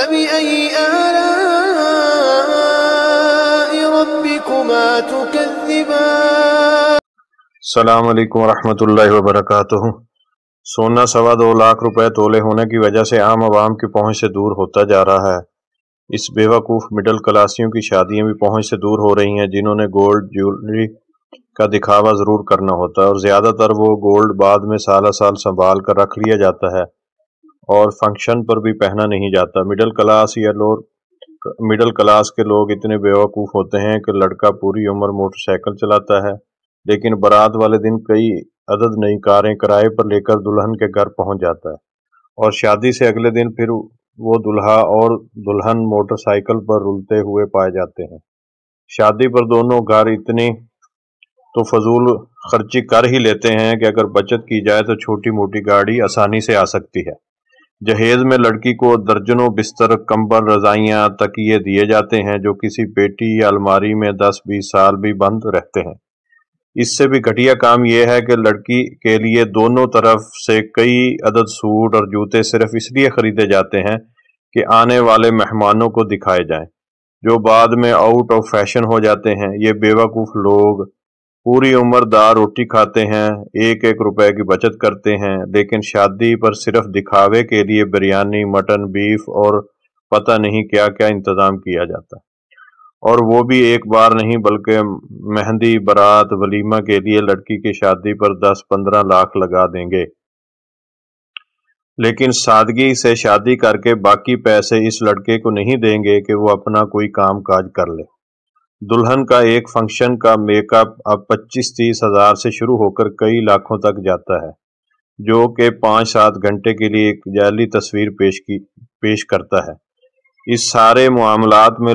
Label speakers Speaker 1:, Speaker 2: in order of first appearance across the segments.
Speaker 1: فبأي آلاء ربكما تكذبان؟
Speaker 2: السلام علیکم ورحمۃ اللہ وبرکاتہ۔ سونا 2.25 لاکھ روپے تولے ہونے کی وجہ سے عام عوام کی پہنچ سے دور ہوتا جا رہا ہے۔ اس بیوقوف مڈل کلاسیوں کی شادیاں بھی پہنچ سے دور ہو رہی ہیں، جنہوں نے گولڈ جیولری کا دکھاوا ضرور کرنا ہوتا ہے، اور زیادہ تر وہ گولڈ بعد میں سالہ سال سنبھال کر رکھ لیا جاتا ہے اور فنکشن پر بھی پہنا نہیں جاتا۔ مڈل کلاس کے لوگ اتنے بیوقوف ہوتے ہیں کہ لڑکا پوری عمر موٹر سائیکل چلاتا ہے، لیکن بارات والے دن کئی عدد نئی کاریں کرائے پر لے کر دلہن کے گھر پہنچ جاتا ہے، اور شادی سے اگلے دن پھر وہ دلہا اور دلہن موٹر سائیکل پر رلتے ہوئے پائے جاتے ہیں۔ شادی پر دونوں گھر اتنی تو فضول خرچی کر ہی لیتے ہیں کہ اگر بچت کی جائے تو چھوٹی موٹی گاڑی آسانی سے آ سکتی ہے۔ جہیز میں لڑکی کو درجنوں بستر، کمبل، رضائیاں، تکیے دیے جاتے ہیں جو کسی پیٹی یا الماری میں 10-20 سال بھی بند رہتے ہیں۔ اس سے بھی گھٹیا کام یہ ہے کہ لڑکی کے لیے دونوں طرف سے کئی عدد سوٹ اور جوتے صرف اس لیے خریدے جاتے ہیں کہ آنے والے مہمانوں کو دکھائے جائیں، جو بعد میں آؤٹ آف فیشن ہو جاتے ہیں۔ یہ بیوقوف لوگ پوری عمر دار روٹی کھاتے ہیں، 1-1 روپے کی بچت کرتے ہیں، لیکن شادی پر صرف دکھاوے کے لیے بریانی، مٹن، بیف اور پتہ نہیں کیا کیا انتظام کیا جاتا ہے، اور وہ بھی ایک بار نہیں بلکہ مہندی، بارات، ولیمہ کے لیے لڑکی کی شادی پر 10-15 لاکھ لگا دیں گے، لیکن سادگی سے شادی کر کے باقی پیسے اس لڑکے کو نہیں دیں گے کہ وہ اپنا کوئی کام کاج کر لے۔ دلہن کا ایک فنکشن کا میک اپ اب 25-30 ہزار سے شروع ہو کر کئی لاکھوں تک جاتا ہے، جو کہ 5-7 گھنٹے کے لیے ایک جعلی تصویر پیش کرتا ہے۔ اس سارے معاملات میں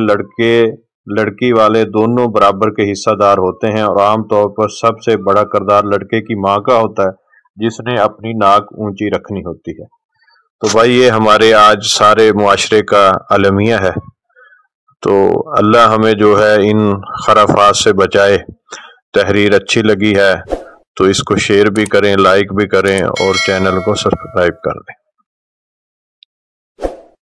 Speaker 2: لڑکی والے دونوں برابر کے حصہ دار ہوتے ہیں، اور عام طور پر سب سے بڑا کردار لڑکے کی ماں کا ہوتا ہے، جس نے اپنی ناک اونچی رکھنی ہوتی ہے۔ تو بھائی یہ ہمارے آج سارے معاشرے کا المیہ ہے، تو اللہ ہمیں جو ہے ان خرافات سے بچائے۔ تحریر اچھی لگی ہے تو اس کو شیئر بھی کریں، لائک بھی کریں، اور چینل کو سبسکرائب کر دیں۔